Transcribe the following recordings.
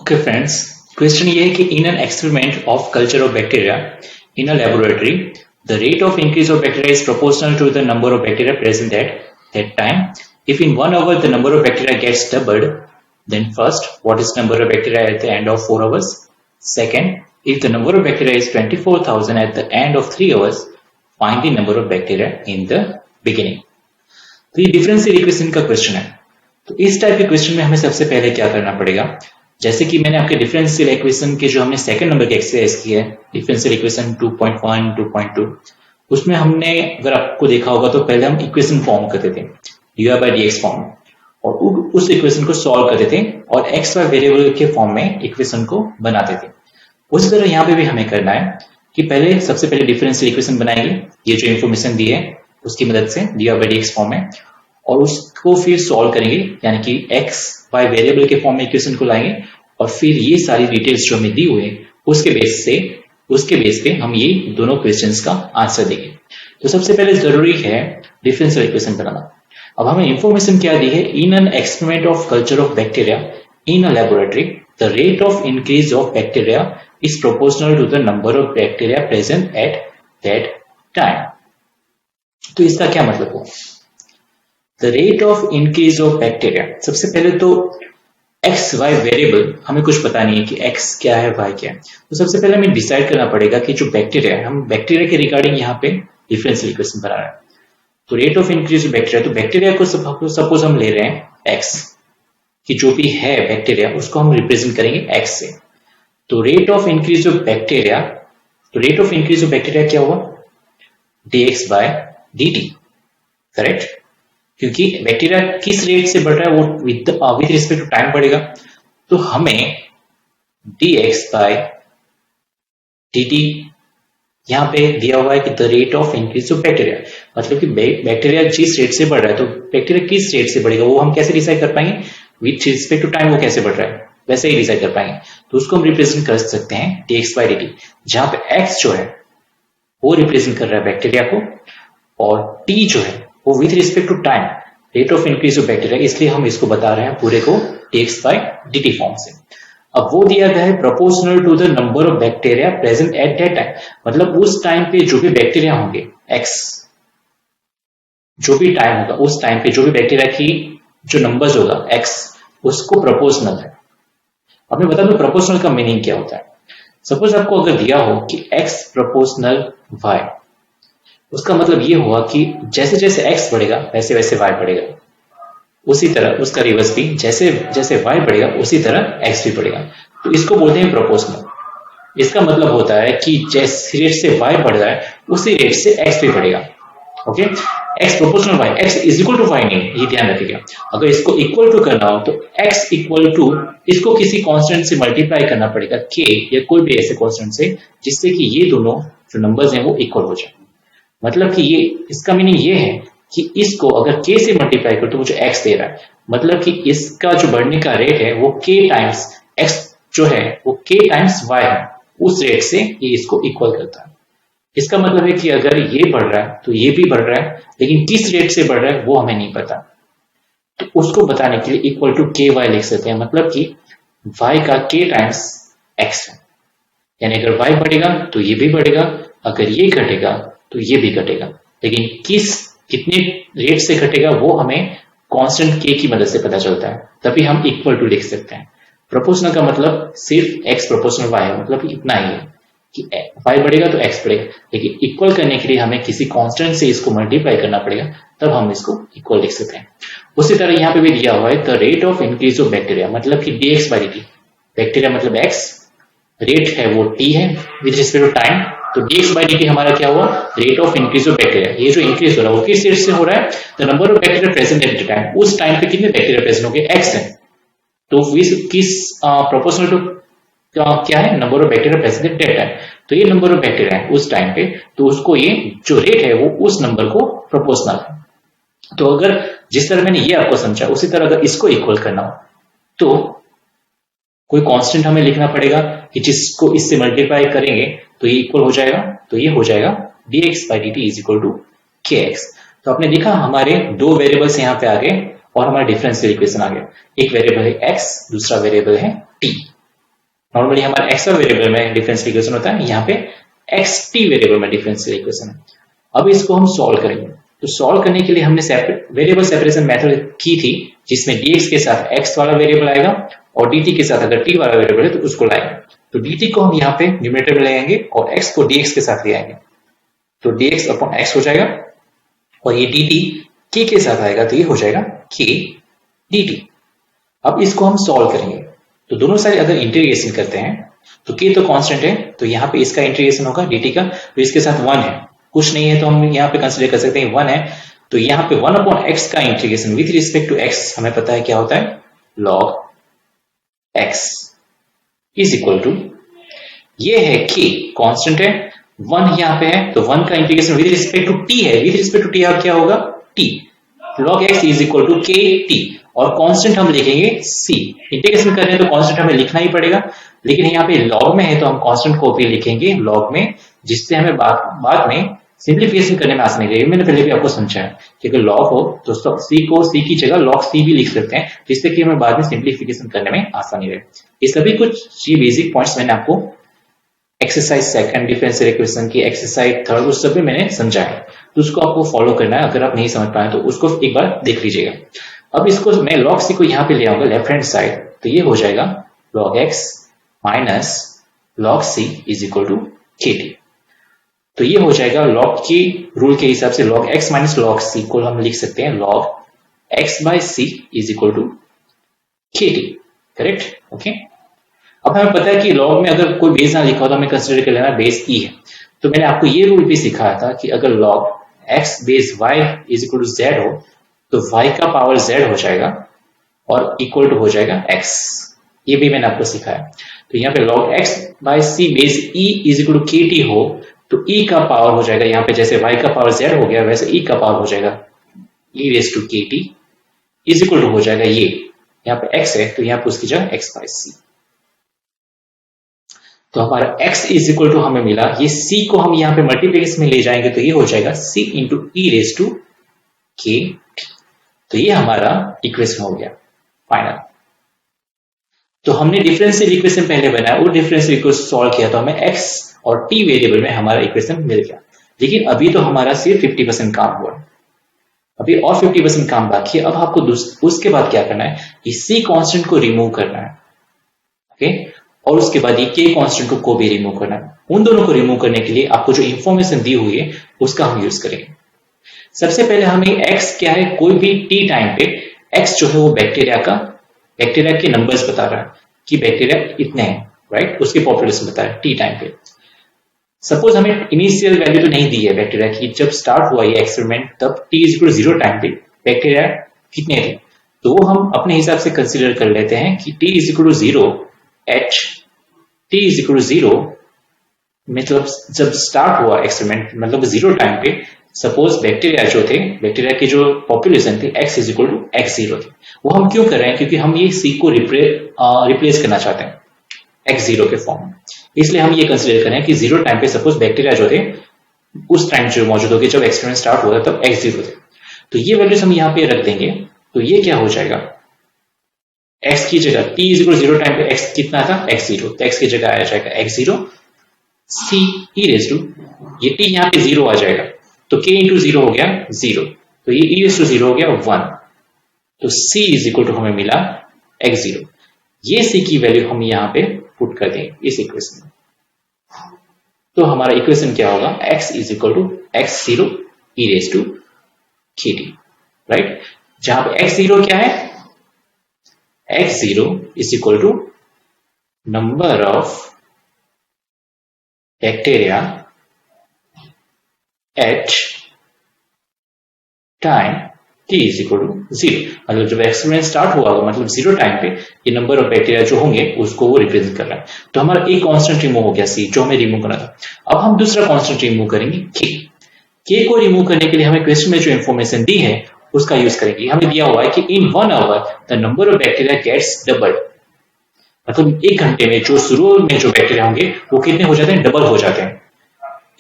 Okay friends, question ये है कि in an experiment of culture of bacteria in a laboratory, the rate of increase of bacteria is proportional to the number of bacteria present at that time. If in 1 hour the number of bacteria gets doubled, then first, what is number of bacteria at the end of 4 hours? Second, if the number of bacteria is 24,000 at the end of 3 hours, find the number of bacteria in the beginning. तो ये differential equation का question है। तो इस type के question में हमें सबसे पहले क्या करना पड़ेगा, जैसे कि मैंने आपके डिफरेंशियल इक्वेशन के जो हमने सेकंड नंबर के एक्सरसाइज की है, डिफरेंशियल इक्वेशन 2.1 2.2, उसमें हमने अगर आपको देखा होगा तो पहले हम इक्वेशन फॉर्म करते थे dy by dx फॉर्म में, और उस इक्वेशन को सॉल्व करते थे और एक्स वाई वेरिएबल के फॉर्म में इक्वेशन को बनाते थे। उसी तरह यहाँ पे भी हमें करना है कि पहले सबसे पहले डिफरेंशियल इक्वेशन बनाएंगे, ये जो इन्फॉर्मेशन दी है उसकी मदद से dy by dx फॉर्म में, और उसको फिर सॉल्व करेंगे, यानी कि एक्स वाई वेरिएबल के फॉर्म में इक्वेशन को लाएंगे और फिर ये सारी डिटेल्स जो हमें दी हुई है उसके बेस पे हम ये दोनों क्वेश्चंस का आंसर देंगे। तो सबसे पहले जरूरी है डिफरेंशियल इक्वेशन बनाना। अब हमें इंफॉर्मेशन क्या दी है, in an experiment of culture of bacteria in a laboratory the rate of increase of bacteria is proportional to the number of bacteria present at that time. तो इसका क्या मतलब हुआ, the rate of increase of bacteria, सबसे पहले तो x Y variable हमें कुछ पता नहीं है कि एक्स क्या है वाई क्या है, तो सबसे पहले हमें डिसाइड करना पड़ेगा कि जो बैक्टीरिया है, हम बैक्टीरिया के रिगार्डिंग यहाँ पे डिफरेंशियल इक्वेशन बना रहे हैं। तो rate of increase of bacteria, तो बैक्टीरिया को सपोज हम ले रहे हैं एक्स, कि जो भी है बैक्टीरिया उसको हम रिप्रेजेंट करेंगे एक्स से। तो rate of increase of bacteria, तो rate of increase of bacteria क्या हुआ, dx by dt, करेक्ट, क्योंकि बैक्टीरिया किस रेट से बढ़ रहा है वो विद रिस्पेक्ट टू टाइम बढ़ेगा। तो हमें dx by dt यहां पे दिया हुआ है कि the rate of increase of bacteria, मतलब कि बैक्टीरिया जिस रेट से बढ़ रहा है, तो बैक्टीरिया किस रेट से बढ़ेगा वो हम कैसे डिसाइड कर पाएंगे, विद रिस्पेक्ट टू टाइम वो कैसे बढ़ रहा है वैसे ही डिसाइड कर पाएंगे। तो उसको हम रिप्रेजेंट कर सकते हैं dx by dt, जहां पे x जो है वो रिप्रेजेंट कर रहा है बैक्टीरिया को, और t जो है वो with respect to time rate of increase of bacteria, इसलिए हम इसको बता रहे हैं पूरे को dx by dt फॉर्म से। अब वो दिया गया है proportional to the number of bacteria present at that time, मतलब उस टाइम पे जो भी बैक्टीरिया होंगे x, जो भी टाइम होगा उस टाइम पे जो भी बैक्टीरिया की जो नंबर्स होगा x उसको प्रोपोर्शनल है। अब मैं बता दूं प्रोपोर्शनल का मीनिंग क्या होता है। सपोज आपको अगर दिया हो कि x प्रोपोर्शनल y, उसका मतलब ये हुआ कि जैसे जैसे x बढ़ेगा वैसे वैसे y बढ़ेगा, उसी तरह उसका रिवर्स भी, जैसे जैसे y बढ़ेगा उसी तरह x भी बढ़ेगा। तो इसको बोलते हैं प्रोपोर्शनल। इसका मतलब होता है कि जिस रेट से y बढ़ रहा है उसी रेट से x भी बढ़ेगा। Okay, x proportional y, x is equal to y नहीं, ये ध्यान रखिएगा। अगर इसको इक्वल टू करना हो तो x इक्वल टू, इसको किसी कांस्टेंट से मल्टीप्लाई करना पड़ेगा, k या कोई भी ऐसे कांस्टेंट से, जिससे कि ये दोनों जो नंबर्स हैं वो इक्वल हो जाए। मतलब कि ये, इसका मीनिंग ये है कि इसको अगर k से मल्टीप्लाई करो तो मुझे x दे रहा है, मतलब कि इसका जो बढ़ने का रेट है वो k टाइम्स x जो है वो k टाइम्स y है, उस रेट से ये इसको इक्वल करता है। इसका मतलब है कि अगर ये बढ़ रहा है तो ये भी बढ़ रहा है, लेकिन किस रेट से बढ़ रहा है वो हमें नहीं पता। तो उसको बताने के लिए इक्वल टू ky लिख सकते हैं, मतलब कि y का k टाइम्स x है, यानी अगर y बढ़ेगा तो ये भी बढ़ेगा, अगर ये घटेगा तो ये भी घटेगा, लेकिन कितने रेट से घटेगा वो हमें कांस्टेंट k की मदद से पता चलता है, तभी हम इक्वल टू लिख सकते हैं। प्रोपोर्शनल का मतलब सिर्फ x प्रोपोर्शनल y है, मतलब इतना ही है कि y बढ़ेगा तो x बढ़ेगा, लेकिन इक्वल करने के लिए हमें किसी कांस्टेंट से इसको मल्टीप्लाई करना पड़ेगा, तब हम इसको इक्वल लिख सकते हैं। उसी तरह यहाँ पे भी दिया हुआ है the rate of increase of bacteria, मतलब कि dx by dt, बैक्टीरिया मतलब x, रेट है वो t है विद रिस्पेक्ट टू टाइम, तो dx by dt हमारा क्या हुआ, rate of increase of bacteria. ये जो इंक्रीज हो रहा है वो किस रेट से हो रहा है, the number of bacteria present at the time, उस टाइम पे कितने बैक्टीरिया प्रेजेंट होंगे, x है, तो किस प्रोपोर्शनल टू क्या है, number of bacteria present at that time. तो ये नंबर ऑफ बैक्टीरिया है उस टाइम पे, तो उसको ये जो रेट है वो उस नंबर को प्रोपोर्शनल है। तो अगर जिस तरह मैंने ये आपको समझा, उसी तरह अगर इसको इक्वल करना हो तो कोई कांस्टेंट हमें लिखना पड़ेगा कि जिसको इससे मल्टीप्लाई करेंगे तो ये इक्वल हो जाएगा, तो ये हो जाएगा dx by dt is equal to kx। तो आपने देखा हमारे दो वेरिएबल्स यहाँ पे आ गए और हमारा डिफरेंशियल इक्वेशन आ गया। एक वेरिएबल है x, दूसरा वेरिएबल है t। नॉर्मली हमारा एक्स वेरिएबल में डिफरेंशियल इक्वेशन होता है, यहाँ पे एक्स टी वेरिएबल में डिफरेंशियल इक्वेशन है। अब इसको हम सॉल्व करेंगे। तो सॉल्व करने के लिए हमने वेरिएबल सेपरेशन मेथड की थी, जिसमें dx के साथ x वाला वेरिएबल आएगा और dt के साथ अगर t वाला वेरिएबल है तो उसको लाएंगे। तो dt को हम यहाँ पे न्यूमरेटर में ले आएंगे और x को dx के साथ ले आएंगे। तो dx अपॉन x हो जाएगा और ये dt k के साथ आएगा तो ये हो जाएगा k dt। अब इसको हम सॉल्व करेंगे। तो दोनों साइड अगर इंटीग्रेशन करते हैं तो k तो कांस्टेंट है, तो यहाँ पे इसका इंटीग्रेशन होगा dt का, तो इसके साथ 1 है, कुछ नहीं है तो हम यहाँ पे कंसीडर कर सकते हैं 1 है। तो यहाँ पे 1 अपॉन x का integration with respect to x हमें पता है क्या होता है, log x is equal to, ये है k कांस्टेंट है, 1 यहाँ पे है तो 1 का integration with respect to t है, विथ रिस्पेक्ट टू t क्या होगा t, log x is equal to k t और कांस्टेंट हम लिखेंगे c। इंटीग्रेशन कर रहे हैं तो कांस्टेंट हमें लिखना ही पड़ेगा, लेकिन यहाँ पे log में है तो हम कांस्टेंट को भी लिखेंगे log में, जिससे हमें बाद में सिंप्लीफिकेशन करने में आसानी रहेगी। मैंने पहले भी आपको समझाया कि अगर log हो तो c को c की जगह log c भी लिख सकते हैं, जिससे कि हमें बाद में सिंप्लीफिकेशन करने में आसानी रहे। ये सभी कुछ बेसिक पॉइंट्स मैंने आपको एक्सरसाइज सेकंड डिफरेंशियल इक्वेशन की, एक्सरसाइज थर्ड, उस सब भी मैंने समझाया, तो उसको आपको फॉलो करना है। अगर आप नहीं समझ पाए तो उसको एक बार देख लीजिएगा। अब इसको मैं log c को यहाँ पे ले आऊंगा लेफ्ट हैंड साइड, तो ये हो जाएगा log x minus log c is equal to kt। तो ये हो जाएगा log की रूल के हिसाब से log x minus log c को हम लिख सकते हैं log x by c is equal to kt, correct. Okay, अब हमें पता है कि log में अगर कोई बेस ना लिखा हो तो हमें कंसिडर कर लेना बेस e है। तो मैंने आपको ये रूल भी सिखाया था कि अगर log x base y is equal to z हो तो y का पावर z हो जाएगा और इक्वल टू हो जाएगा x, ये भी मैंने आपको सिखाया। तो यहाँ पे log x by c base e is equal to kt हो तो e का पावर हो जाएगा, यहाँ पे जैसे y का पावर z हो गया वैसे e का पावर हो जाएगा e raise to kt is equal to हो जाएगा, ये यहाँ पे x है तो यहाँ पे उसकी जगह x बाय c। तो हमारा x इज इक्वल टू हमें मिला, ये c को हम यहाँ पे मल्टीप्लिकेशन में ले जाएंगे तो ये हो जाएगा c into e raise to k। तो ये हमारा इक्वेशन हो गया फाइनल। तो हमने डिफरेंशियल इक्वेशन पहले बनाया, वो डिफरेंशियल इक्वेशन सॉल्व किया तो हमें x और t वेरिएबल में हमारा इक्वेशन मिल गया। लेकिन अभी तो हमारा सिर्फ 50% काम हुआ, अभी और 50% काम बाकी है। अब आपको उसके बाद क्या करना है, इस c कांस्टेंट को रिमूव करना है, ओके, और उसके बाद ये k कांस्टेंट को भी रिमूव करना है। उन दोनों को रिमूव करने के लिए आपको जो इंफॉर्मेशन दी हुई है उसका हम यूज करेंगे। सबसे पहले हमें x क्या है, कोई भी t टाइम पे x जो है वो बैक्टीरिया के नंबर्स बता रहा है कि बैक्टीरिया इतने हैं, राइट, उसकी पॉपुलेशन बता रहा है t टाइम पे। सपोज हमें इनिशियल वैल्यू तो नहीं दी है बैक्टीरिया की, जब स्टार्ट हुआ ये एक्सपेरिमेंट तब t is equal to 0 time पे बैक्टीरिया कितने थे, तो वो हम अपने हिसाब से कंसीडर कर लेते हैं कि t is equal to 0 at t is equal to 0, मतलब जब स्टार्ट हुआ एक्सपेरिमेंट मतलब 0 टाइम पे सपोज बैक्टीरिया जो थे, बैक्टीरिया की जो पॉपुलेशन थी x is equal to x0 थी। वो हम क्यों कर रहे हैं, क्योंकि हम ये c को रिप्लेस करना चाहते हैं x0 के फॉर्म में, इसलिए हम ये कंसीडर करें कि 0 टाइम पे सपोज बैक्टीरिया जो थे उस टाइम जो मौजूद होगी जब एक्सपेरिमेंट स्टार्ट हुआ था तब x0 थे। तो ये वैल्यूज हम यहाँ पे रख देंगे, तो ये क्या हो जाएगा, x की जगह t इज इक्वल 0 टाइम पे x कितना था x0, तो x की जगह आ जाएगा x0 c e raise to, ये t यहाँ पे 0 आ जाएगा तो k इंटू 0 हो गया 0, तो ये e रेज टू 0 हो गया 1, तो c इज इक्वल टू हमें मिला x0। ये c की वैल्यू हम यहाँ पे पुट कर देंगे इस इक्वेशन में, तो हमारा इक्वेशन क्या होगा, x is equal to x0 e raise to kt, right, जहां पे x0 क्या है, x0 is equal to number of bacteria at time t is equal to 0, मतलब जब एक्सपेरिमेंट स्टार्ट हुआ होगा मतलब 0 टाइम पे ये नंबर ऑफ बैक्टीरिया जो होंगे उसको वो रिप्रेजेंट कर रहा है। तो हमारा एक कांस्टेंट रिमूव हो गया c, जो हमें रिमूव करना था। अब हम दूसरा कांस्टेंट रिमूव करेंगे k को रिमूव करने के लिए हमें क्वेश्चन में जो इंफॉर्मेशन दी है उसका यूज करेंगे। हमें दिया हुआ है कि in 1 hour the number of bacteria gets double, मतलब 1 घंटे में जो शुरू में जो बैक्टीरिया होंगे वो कितने हो जाते हैं, डबल हो जाते हैं।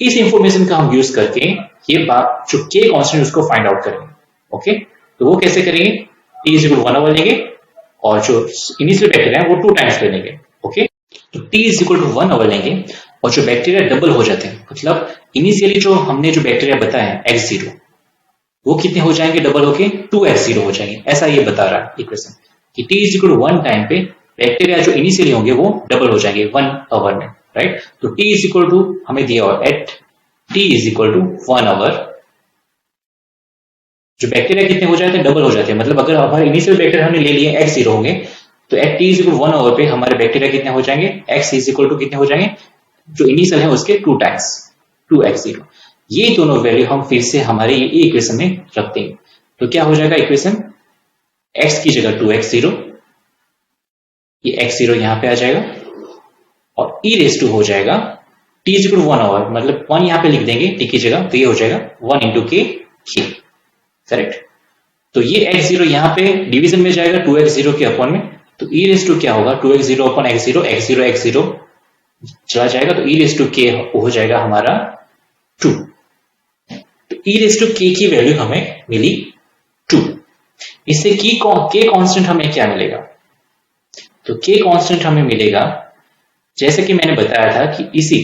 इस इंफॉर्मेशन का हम यूज करके ये बात जो k कांस्टेंट उसको फाइंड आउट करेंगे। ओके, तो वो कैसे करेंगे, t is equal to 1 hour लेंगे और जो इनिशियल बैक्टीरिया है वो 2 टाइम्स ले लेंगे। ओके, तो t is equal to 1 hour लेंगे और जो बैक्टीरिया डबल हो जाते हैं, मतलब इनिशियली जो हमने जो बैक्टीरिया बताया है x0, वो कितने हो जाएंगे डबल होके 2x0 हो जाएंगे। ऐसा ये बता रहा है इक्वेशन कि t is equal to 1 time पे बैक्टीरिया जो इनिशियली होंगे वो डबल हो जाएंगे 1 आवर में, राइट। तो t इज इक्वल टू हमें दिया हुआ at t is equal to 1 hour, जो बैक्टीरिया कितने हो जाते हैं डबल हो जाते हैं, मतलब अगर हमारे इनिशियल बैक्टीरिया हमने ले लिए x0 होंगे तो at t is equal 1 hour पे हमारे बैक्टीरिया कितने हो जाएंगे, x इज इक्वल टू कितने हो जाएंगे, जो इनिशियल है उसके 2 टाइम्स 2x0। ये दोनों वैल्यू हम फिर से हमारे ये इक्वेशन में रख देंगे। तो क्या हो जाएगा इक्वेशन, x की जगह 2x0, ये x0 यहां पे आ जाएगा और e रेस टू हो जाएगा t is equal to 1 hour, मतलब 1 यहां पे लिख देंगे t की जगह, तो ये हो जाएगा 1 इंटू k, करेक्ट। तो ये x0 यहां पे डिवीजन में जाएगा 2x0 के अपॉन में, तो e रेस टू क्या होगा 2x0 अपॉन x0, x0 चला जाएगा, तो e रेस टू k हो जाएगा हमारा 2। तो e रेस टू k की वैल्यू हमें मिली 2। इससे k कांस्टेंट हमें क्या मिलेगा, तो k कांस्टेंट हमें मिलेगा जैसे कि मैंने बताया था कि इसी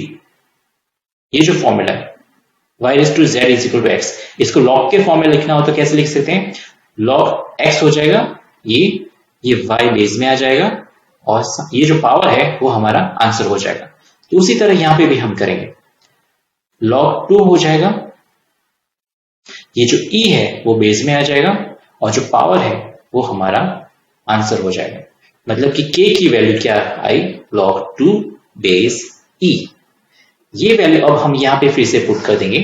ये जो फॉर्मूला है y raise to z is equal to x, इसको log के फॉर्म में लिखना हो तो कैसे लिख सकते हैं, log x हो जाएगा, ये y बेस में आ जाएगा और ये जो पावर है वो हमारा आंसर हो जाएगा। तो उसी तरह यहां पे भी हम करेंगे, log 2 हो जाएगा, ये जो e है वो बेस में आ जाएगा और जो पावर है वो हमारा आंसर हो जाएगा। मतलब कि k की वैल्यू क्या आई, log 2 बेस e। ये वैल्यू अब हम यहां पे फिर से पुट कर देंगे,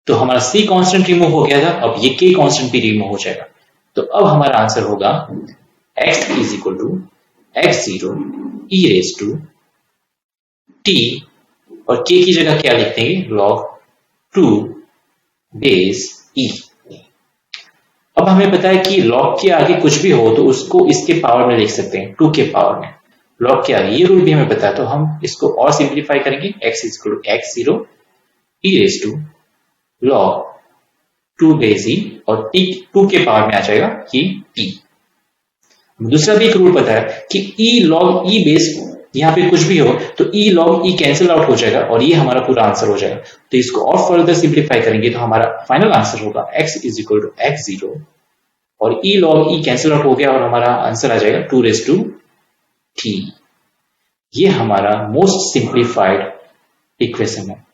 तो हमारा c कांस्टेंट रिमूव हो गया था, अब ये k कांस्टेंट भी रिमूव हो जाएगा। तो अब हमारा आंसर होगा x is equal to x0 e raise to t, और k की जगह क्या लिख देंगे, log 2 बेस e। अब हमें पता है कि log के आगे कुछ भी हो तो उसको इसके पावर में लिख सकते हैं, 2 के पावर में। log के आगे ये रूल भी हमें पता है, तो हम इसको और सिंप्लीफाई करेंगे, x is equal to x0 e raise to log 2 base e, और t 2 के पावर में आ जाएगा कि t। दूसरा भी एक रूल पता है कि e log e बेस, यहाँ पे कुछ भी हो तो e log e cancel out हो जाएगा और ये हमारा पूरा आंसर हो जाएगा। तो इसको और फर्दर सिंप्लीफाई करेंगे तो हमारा फाइनल आंसर होगा x is equal to x0 और e log e cancel out हो गया और हमारा आंसर आ जाएगा 2 रेस टू t। ये हमारा मोस्ट सिंप्लीफाइड इक्वेशन है।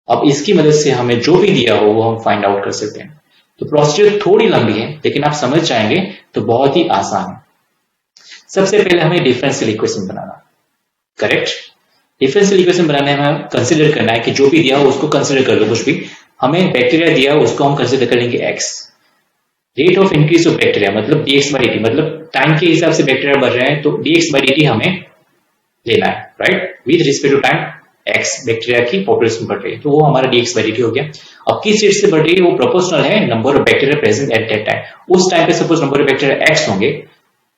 अब इसकी मदद से हमें जो भी दिया हो वो हम फाइंड आउट कर सकते हैं। तो प्रोसीजर थोड़ी लंबी है लेकिन आप समझ जाएंगे तो बहुत ही आसान है। सबसे पहले हमें डिफरेंशियल इक्वेशन बनाना, करेक्ट। डिफरेंशियल इक्वेशन बनाने में हमें कंसीडर करना है कि जो भी दिया हो उसको कंसीडर कर लो, कुछ भी। हमें बैक्टीरिया दिया हो उसको हम कंसीडर कर लेंगे x, rate of increase of bacteria मतलब dx बाई dt, मतलब टाइम के हिसाब से बैक्टीरिया बढ़ रहे हैं तो dx बाई dt हमें लेना है, right, with respect to time x bacteria की पॉपुलेशन बढ़ रही है तो वो हमारा dx बाई dt हो गया। अब किस रेट से बढ़ रही है, वो प्रोपोर्शनल है number of bacteria present at that time. उस टाइम पे suppose number of bacteria x होंगे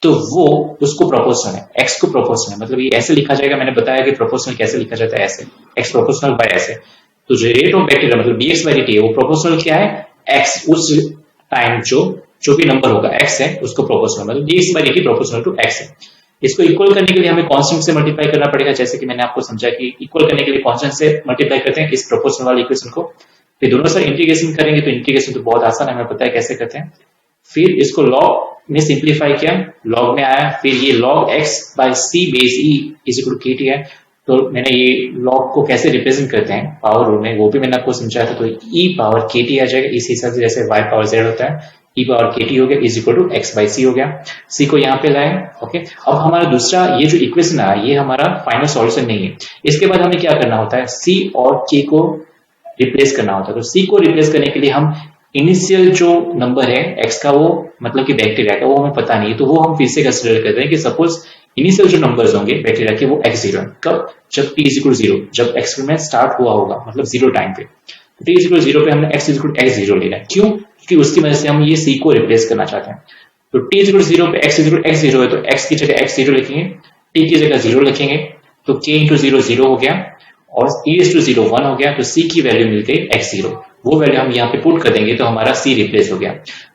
तो वो उसको प्रोपोर्शनल है, x को प्रोपोर्शनल है, मतलब ये ऐसे लिखा जाएगा। मैंने बताया कि प्रोपोर्शनल कैसे लिखा जाता है, ऐसे x प्रोपोर्शनल बाय ऐसे। तो जो रेट ऑफ बैक्टीरिया मतलब dx बाई dt है वो प्रोपोर्शनल क्या है, x उस टाइम जो भी नंबर होगा x है उसको प्रोपोर्शनल, मतलब dx by dt proportional to x है। इसको इक्वल करने के लिए हमें कांस्टेंट से मल्टीप्लाई करना पड़ेगा, जैसे कि मैंने आपको समझा कि इक्वल करने के लिए कांस्टेंट से मल्टीप्लाई करते हैं इस प्रोपोर्शनल वाली इक्वेशन को। फिर दोनों से इंटीग्रेशन करेंगे तो इंटीग्रेशन तो बहुत आसान है, हमें पता है कैसे करते हैं। फिर इसको लॉग में सिंप्लीफाई किया, लॉग में आया, फिर ये log x by c base e is equal to kt है। तो मैंने ये लॉग को कैसे रिप्रेजेंट करते हैं पावर रूल में वो भी मैंने आपको समझाया था। तो e पावर kt आ जाएगा इस हिसाब से, जैसे y पावर z होता है, e पावर kt हो गया is equal to x by c हो गया। c को यहाँ पे लाए, ओके। अब हमारा दूसरा ये जो इक्वेशन है ये हमारा फाइनल सॉल्यूशन नहीं है। इसके बाद हमें क्या करना होता है, c और k को रिप्लेस करना होता है। तो c को रिप्लेस करने के लिए हम इनिशियल जो नंबर है x का वो मतलब कि बैक्टीरिया का वो हमें पता नहीं है, तो वो हम फिर से कंसिडर करते हैं कि सपोज इनिशियल जो नंबर्स होंगे बैक्टीरिया के वो x0 है। कब, जब t इज इक्वल टू 0, जब एक्सपेरिमेंट स्टार्ट हुआ होगा, मतलब 0 टाइम पे। t इज इक्वल टू 0 पे हमने x is equal to x0 लेना है, क्यों, क्योंकि उसकी वजह से हम ये c को रिप्लेस करना चाहते हैं। तो t इज इक्वल टू 0 पे x is equal to x0 है तो x की जगह x0 लिखेंगे, t की जगह 0 लिखेंगे, तो k इंटू 0 0 हो गया और e इज टू 0 1 हो गया, तो c की वैल्यू मिल गई x0। वो वैल्यू हम यहाँ पे पुट कर देंगे तो हमारा सी रिप्लेस हो गया।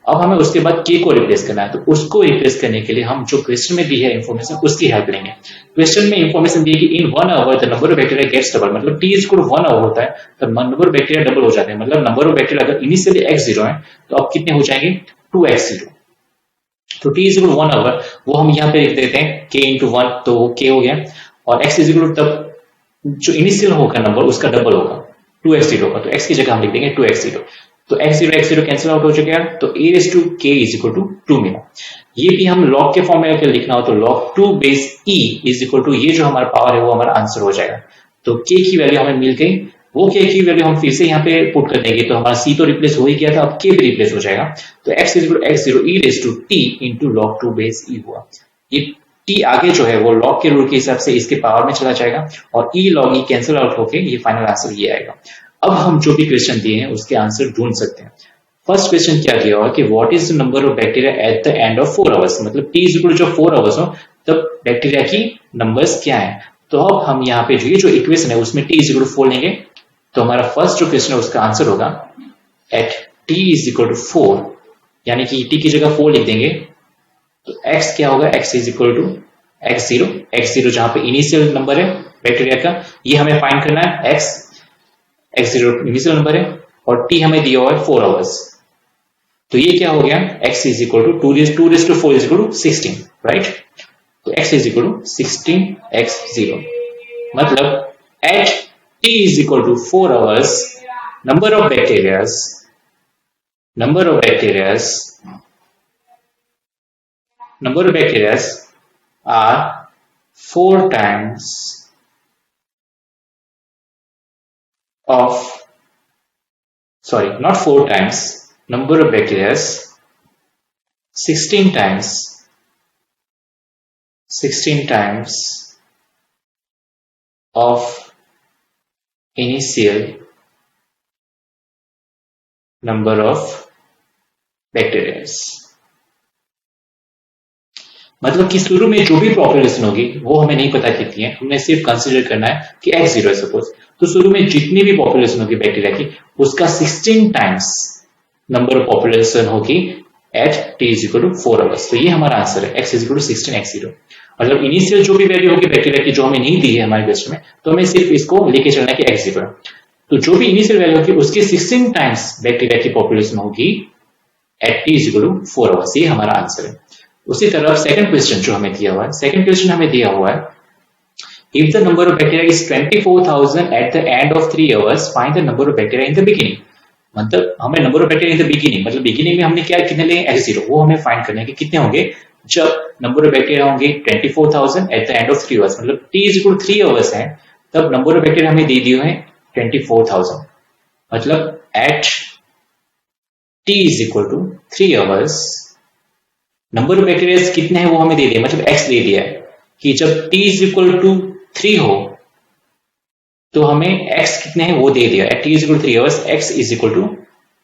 अब हमें उसके बाद के को रिप्लेस करना है, तो उसको रिप्लेस करने के लिए हम जो क्वेश्चन में दी है इन्फॉर्मेशन उसकी हेल्प लेंगे। क्वेश्चन में इन्फॉर्मेशन दी है कि in 1 hour the number of bacteria gets double, मतलब T is equal to 1 hour होता है तो नंबर ऑफ बैक्टीरिया डबल हो जाते हैं। मतलब नंबर ऑफ बैक्टीरिया अगर इनिशियली x0 है तो अब कितने हो जाएंगे 2x0। तो T is equal to 1 hour वो हम यहाँ पे लिख देते हैं k इंटू 1, तो वो k हो गया, और x इज इक्वल टू तब जो इनिशियल होगा नंबर उसका डबल होगा 2x0 का, तो x की जगह हम लिख देंगे 2x0। तो x0 कैंसिल आउट हो चुका है, तो a raise to k is equal to 2 मिला। ये भी हम लॉग के फॉर्म में अगर लिखना हो तो log 2 base e is equal to ये जो हमारा पावर है वो हमारा आंसर हो जाएगा। तो k की वैल्यू हमें मिल गई, वो k की वैल्यू हम फिर से यहाँ पे पुट कर देंगे तो हमारा c तो रिप्लेस हो ही गया था, अब k भी रिप्लेस हो जाएगा। तो x is equal to x0 e raise to t into log 2 base e हुआ। ये t आगे जो है वो log के रूल के हिसाब से इसके पावर में चला जाएगा और e log e cancel out होके ये फाइनल आंसर ये आएगा। अब हम जो भी क्वेश्चन दिए हैं उसके आंसर ढूंढ सकते हैं। फर्स्ट क्वेश्चन क्या दिया हुआ कि what is the number of bacteria at the end of 4 hours, मतलब t is equal to 4 hours हो तब बैक्टीरिया की नंबर्स क्या है। तो अब हम यहाँ पे जो इक्वेशन है उसमें t इज इक्वल टू 4 लेंगे, तो हमारा फर्स्ट जो क्वेश्चन है उसका आंसर होगा at t is equal to 4, यानी कि t की जगह 4 लिख देंगे तो x क्या होगा, x is equal to x0 जहां पे इनिशियल नंबर है बैक्टीरिया का, ये हमें फाइंड करना है। x0 इनिशियल नंबर है और t हमें दिया हुआ है 4 आवर्स, तो ये क्या हो गया x is equal to 2 raise to 4 is equal to 16, right. तो x is equal to 16x0, मतलब at t is equal to 4 hours number of bacteria are 4 times of, sorry, not 4 times, number of bacteria 16 times of initial number of bacteria। मतलब कि शुरू में जो भी population होगी वो हमें नहीं पता कितनी है, हमें सिर्फ कंसीडर करना है कि x0 है सपोज, तो शुरू में जितनी भी पॉपुलेशन होगी बैक्टीरिया की उसका 16 टाइम्स नंबर ऑफ पॉपुलेशन होगी at t is equal to 4 hours. तो ये हमारा आंसर है x is equal to 16x0। मतलब इनिशियल जो भी वैल्यू होगी बैक्टीरिया की जो हमें नहीं दी है हमारे क्वेश्चन में, तो हमें सिर्फ इसको लेके चलना है कि x0 है, तो जो भी इनिशियल वैल्यू होगी उसके 16 टाइम्स बैक्टीरिया की पॉपुलेशन होगी at t is equal to 4 hours. ये हमारा आंसर है। उसी तरह सेकंड क्वेश्चन जो हमें दिया हुआ है, सेकंड क्वेश्चन हमें दिया हुआ है if the number of bacteria is 24,000 at the end of 3 hours find the number of bacteria in the beginning. मतलब हमें number of bacteria in the beginning, मतलब बिगिनिंग में हमने क्या कितने लिए x0, वो हमें फाइंड करना है कि कितने होंगे जब नंबर ऑफ बैक्टीरिया होंगे 24,000 at the end of 3 hours, मतलब t is equal to 3 hours है तब नंबर ऑफ बैक्टीरिया हमें दे दिए हैं 24,000, मतलब at t is equal to 3 hours number of bacteria कितने हैं वो हमें दे दिया, मतलब x दे दिया है कि जब t इज इक्वल टू 3 हो तो हमें x कितने हैं वो दे दिया, at t is equal to 3 hours x is equal to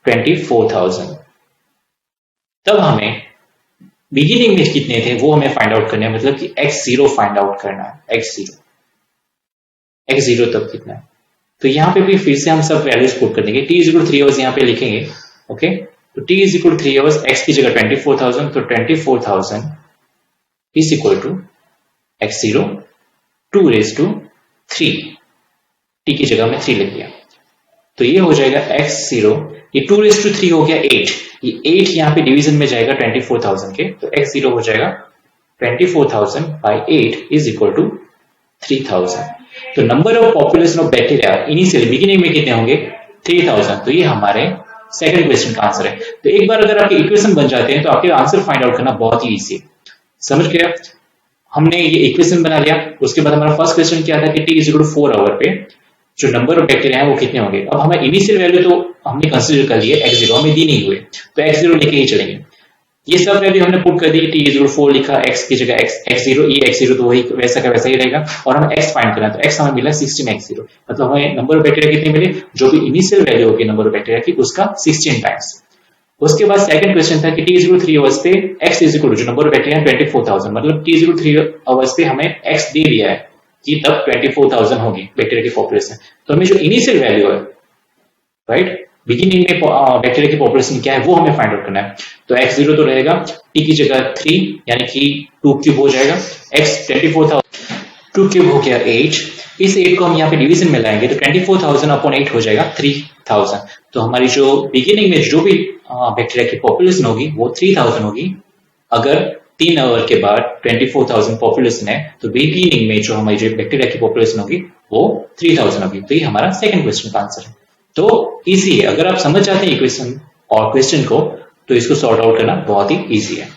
24,000। तब हमें बिगिनिंग में कितने थे वो हमें फाइंड आउट करना है, मतलब कि x0 फाइंड आउट करना है, x0 तब कितना है। तो यहाँ पे भी फिर से हम सब वैल्यूज पुट कर देंगे, t is equal to 3 hours यहाँ पे लिखेंगे, ओके। तो t is equal to 3 hours, x की जगह 24,000, तो 24,000 is equal to x0 2 raise to 3, t की जगह में 3 लिख दिया, तो ये हो जाएगा x0, ये 2 रेज़ टू 3 हो गया 8, ये 8 यहाँ पे डिवीजन में जाएगा 24,000 के, तो x0 हो जाएगा 24,000 बाई 8 इज इक्वल टू 3,000। तो number of population of bacteria initially beginning में कितने होंगे 3,000, तो ये हमारे सेकंड क्वेश्चन का आंसर है। तो एक बार अगर आपके इक्वेशन बन जाते हैं तो आपके आंसर फाइंड आउट करना बहुत ही इजी है, समझ गया। हमने ये इक्वेशन बना लिया, उसके बाद हमारा फर्स्ट क्वेश्चन क्या था कि t is equal to 4 hour पे जो नंबर ऑफ बैक्टीरिया है वो कितने होंगे। अब हमें इनिशियल वैल्यू तो हमने कंसीडर कर लिए, x0 हमें दी नहीं हुए तो x0 लेके ही चलेंगे। ये सब वैल्यू हमने पुट कर दी, t इज इक्वल टू 4 लिखा, x की जगह x0, ये x0 तो वही वैसा का वैसा ही रहेगा, और हमें x फाइंड करना है, तो x हमें मिला 16x0, मतलब हमें नंबर ऑफ बैक्टीरिया कितने मिले, जो भी इनिशियल वैल्यू होगी नंबर ऑफ बैक्टीरिया की उसका 16 टाइम्स। उसके बाद सेकंड क्वेश्चन था कि t is equal to 3 hours पे x इज इक्वल टू जो नंबर ऑफ बैक्टीरिया 24,000, मतलब t is equal to 3 hours पे हमें x दे दिया है कि तब 24,000 होगी बैक्टीरिया की पॉपुलेशन। तो हमें जो इनिशियल वैल्यू है, राइट, बिगिनिंग में बैक्टीरिया की पॉपुलेशन क्या है वो हमें फाइंड आउट करना है। तो x0 तो रहेगा t की जगह 3 यानी कि 2 क्यूब हो जाएगा, x 24,000 2 क्यूब हो गया 8, इस 8 को हम यहाँ पे डिवीजन में लाएंगे तो 24,000 अपॉन 8 हो जाएगा 3,000। तो हमारी जो बिगिनिंग में जो भी बैक्टीरिया की पॉपुलेशन होगी वो 3,000 होगी। अगर 3 आवर के बाद 24,000 पॉपुलेशन है तो बिगिनिंग में जो हमारी जो बैक्टीरिया की पॉपुलेशन होगी वो 3,000 होगी। तो ये हमारा सेकंड क्वेश्चन का आंसर है। तो इजी है, अगर आप समझ जाते हैं इक्वेशन और क्वेश्चन को तो इसको सॉर्ट आउट करना बहुत ही इजी है।